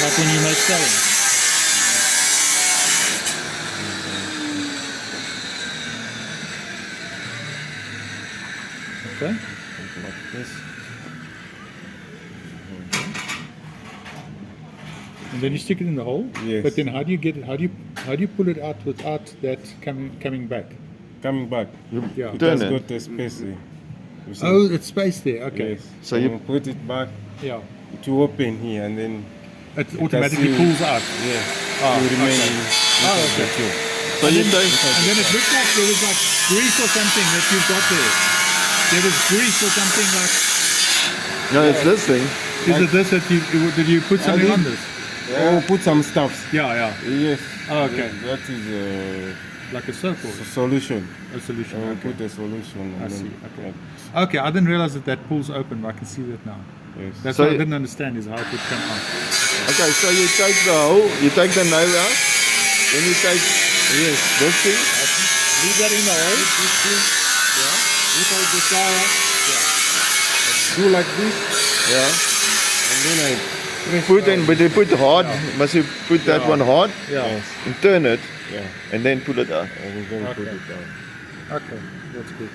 Like when you make selling. Okay. Like this. And then you stick it in the hole. Yes. But then how do you get it? How do you pull it out without that coming back? Coming back. Yeah. It Turn has it. got a space there. You see? Oh, it's space there. Okay. Yes. So So you- you put it back Yeah. to open here and then It automatically you- pulls out. yeah. Ah, you remain okay. in Oh, the okay. tube. So you take. And then it looked like there was like grease or something that you've got there. There was grease or something like. No, it's this thing. Is it this that did you put something on this? Oh, put some stuff. Yeah. Yes. Oh, okay. That is Like a circle. a solution. A solution. Okay. Okay. Put a solution. I and see. then- Okay. Okay, I didn't realize that pulls open, but I can see that now. Yes. That's So what I you- didn't understand is how it would come out. Okay, so you take the hole, you take the nail out, then you take this thing. Leave that in the hole. Look at the flower. Do like this, Yeah. and then I press Put down. in, but you put hard. Must you put that Yeah. one hard Yeah. Yes. and turn it Yeah. and then pull it out. And then put Okay. it down. Okay, that's good.